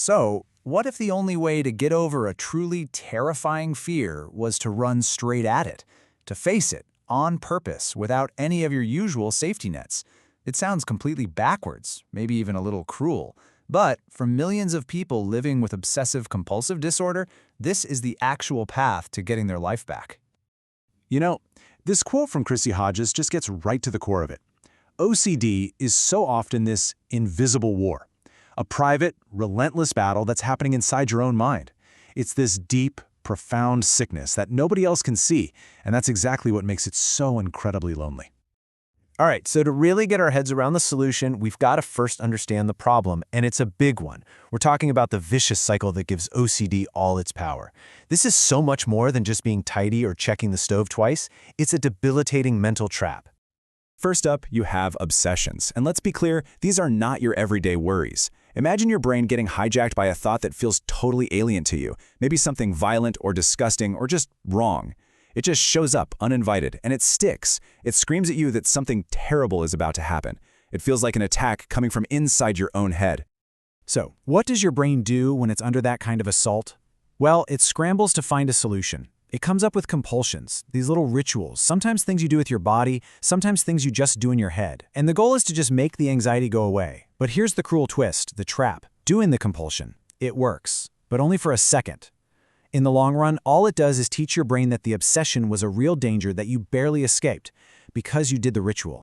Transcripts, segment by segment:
So, what if the only way to get over a truly terrifying fear was to run straight at it, to face it on purpose without any of your usual safety nets? It sounds completely backwards, maybe even a little cruel. But for millions of people living with obsessive-compulsive disorder, this is the actual path to getting their life back. You know, this quote from Chrissy Hodges just gets right to the core of it. OCD is so often this invisible war, a private, relentless battle that's happening inside your own mind. It's this deep, profound sickness that nobody else can see, and that's exactly what makes it so incredibly lonely. All right, so to really get our heads around the solution, we've got to first understand the problem, and it's a big one. We're talking about the vicious cycle that gives OCD all its power. This is so much more than just being tidy or checking the stove twice. It's a debilitating mental trap. First up, you have obsessions. And let's be clear, these are not your everyday worries. Imagine your brain getting hijacked by a thought that feels totally alien to you, maybe something violent or disgusting or just wrong. It just shows up uninvited, and it sticks. It screams at you that something terrible is about to happen. It feels like an attack coming from inside your own head. So, what does your brain do when it's under that kind of assault? Well, it scrambles to find a solution. It comes up with compulsions, these little rituals, sometimes things you do with your body, sometimes things you just do in your head. And the goal is to just make the anxiety go away. But here's the cruel twist, the trap. Doing the compulsion, it works, but only for a second. In the long run, all it does is teach your brain that the obsession was a real danger that you barely escaped because you did the ritual.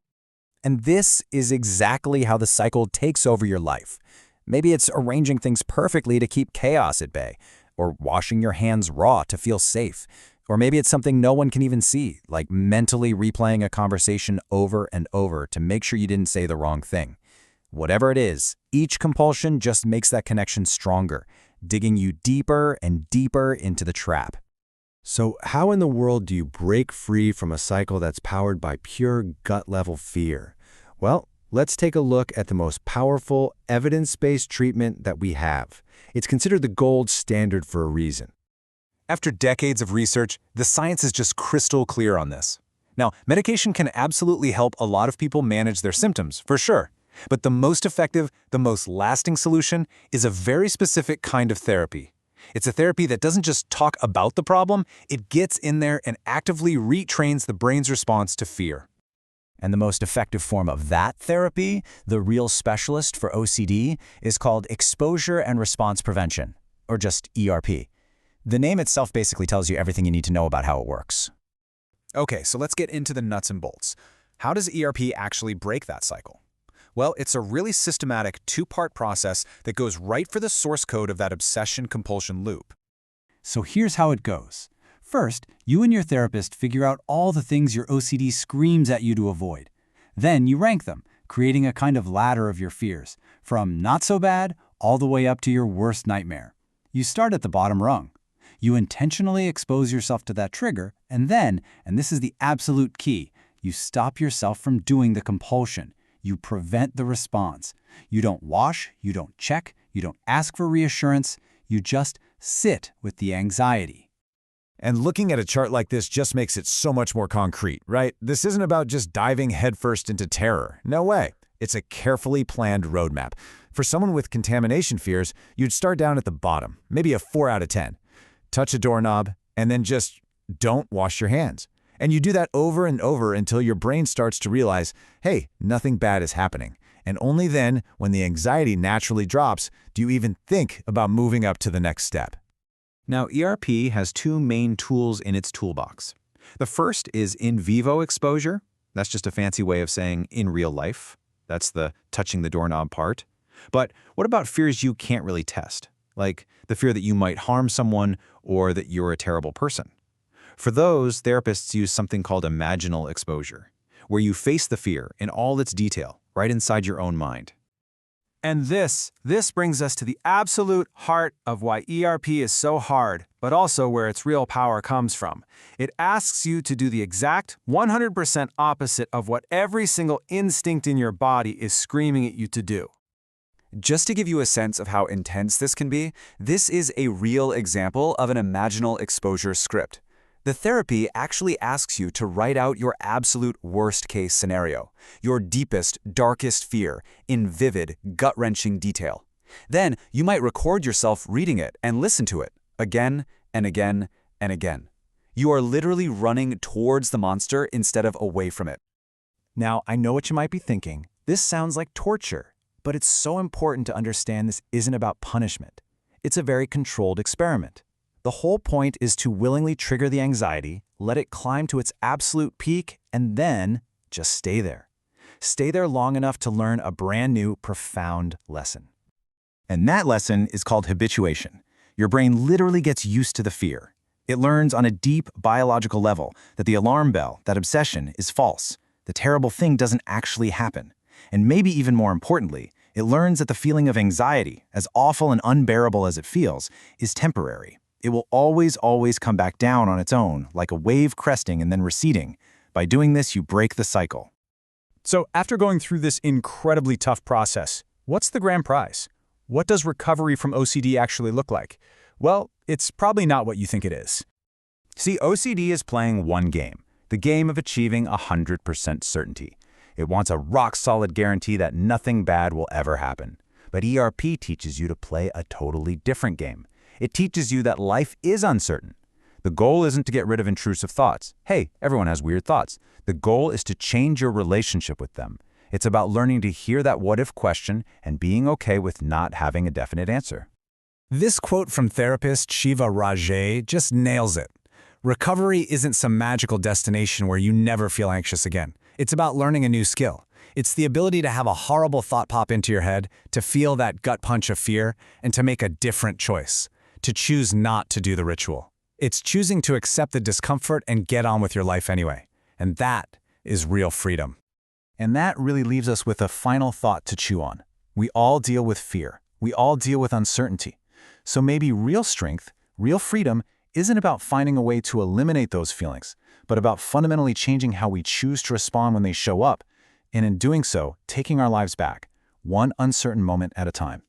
And this is exactly how the cycle takes over your life. Maybe it's arranging things perfectly to keep chaos at bay, or washing your hands raw to feel safe. Or maybe it's something no one can even see, like mentally replaying a conversation over and over to make sure you didn't say the wrong thing. Whatever it is, each compulsion just makes that connection stronger, digging you deeper and deeper into the trap. So how in the world do you break free from a cycle that's powered by pure gut-level fear? Well, let's take a look at the most powerful, evidence-based treatment that we have. It's considered the gold standard for a reason. After decades of research, the science is just crystal clear on this. Now, medication can absolutely help a lot of people manage their symptoms, for sure. But the most effective, the most lasting solution is a very specific kind of therapy. It's a therapy that doesn't just talk about the problem, it gets in there and actively retrains the brain's response to fear. And the most effective form of that therapy, the real specialist for OCD, is called exposure and response prevention, or just ERP. The name itself basically tells you everything you need to know about how it works. Okay, so let's get into the nuts and bolts. How does ERP actually break that cycle? Well, it's a really systematic two-part process that goes right for the source code of that obsession-compulsion loop. So here's how it goes. First, you and your therapist figure out all the things your OCD screams at you to avoid. Then you rank them, creating a kind of ladder of your fears, from not so bad all the way up to your worst nightmare. You start at the bottom rung. You intentionally expose yourself to that trigger, and then, and this is the absolute key, you stop yourself from doing the compulsion. You prevent the response. You don't wash, you don't check, you don't ask for reassurance, you just sit with the anxiety. And looking at a chart like this just makes it so much more concrete, right? This isn't about just diving headfirst into terror. No way. It's a carefully planned roadmap. For someone with contamination fears, you'd start down at the bottom, maybe a 4 out of 10. Touch a doorknob, and then just don't wash your hands. And you do that over and over until your brain starts to realize, hey, nothing bad is happening. And only then, when the anxiety naturally drops, do you even think about moving up to the next step. Now, ERP has two main tools in its toolbox. The first is in vivo exposure. That's just a fancy way of saying in real life. That's the touching the doorknob part. But what about fears you can't really test? Like the fear that you might harm someone or that you're a terrible person. For those, therapists use something called imaginal exposure, where you face the fear in all its detail, right inside your own mind. And this brings us to the absolute heart of why ERP is so hard, but also where its real power comes from. It asks you to do the exact 100% opposite of what every single instinct in your body is screaming at you to do. Just to give you a sense of how intense this can be, this is a real example of an imaginal exposure script. The therapy actually asks you to write out your absolute worst-case scenario, your deepest, darkest fear, in vivid, gut-wrenching detail. Then you might record yourself reading it and listen to it again and again and again. You are literally running towards the monster instead of away from it. Now, I know what you might be thinking. This sounds like torture, but it's so important to understand this isn't about punishment. It's a very controlled experiment. The whole point is to willingly trigger the anxiety, let it climb to its absolute peak, and then just stay there. Stay there long enough to learn a brand new, profound lesson. And that lesson is called habituation. Your brain literally gets used to the fear. It learns on a deep biological level that the alarm bell, that obsession, is false. The terrible thing doesn't actually happen. And maybe even more importantly, it learns that the feeling of anxiety, as awful and unbearable as it feels, is temporary. It will always come back down on its own, like a wave cresting and then receding. By doing this, you break the cycle. So after going through this incredibly tough process, what's the grand prize? What does recovery from OCD actually look like? Well, it's probably not what you think it is. See, OCD is playing one game, the game of achieving 100% certainty. It wants a rock-solid guarantee that nothing bad will ever happen. But ERP teaches you to play a totally different game. It teaches you that life is uncertain. The goal isn't to get rid of intrusive thoughts. Hey, everyone has weird thoughts. The goal is to change your relationship with them. It's about learning to hear that what-if question and being okay with not having a definite answer. This quote from therapist Shiva Rajay just nails it. Recovery isn't some magical destination where you never feel anxious again. It's about learning a new skill. It's the ability to have a horrible thought pop into your head, to feel that gut punch of fear, and to make a different choice, to choose not to do the ritual. It's choosing to accept the discomfort and get on with your life anyway. And that is real freedom. And that really leaves us with a final thought to chew on. We all deal with fear. We all deal with uncertainty. So maybe real strength, real freedom, isn't about finding a way to eliminate those feelings, but about fundamentally changing how we choose to respond when they show up, and in doing so, taking our lives back, one uncertain moment at a time.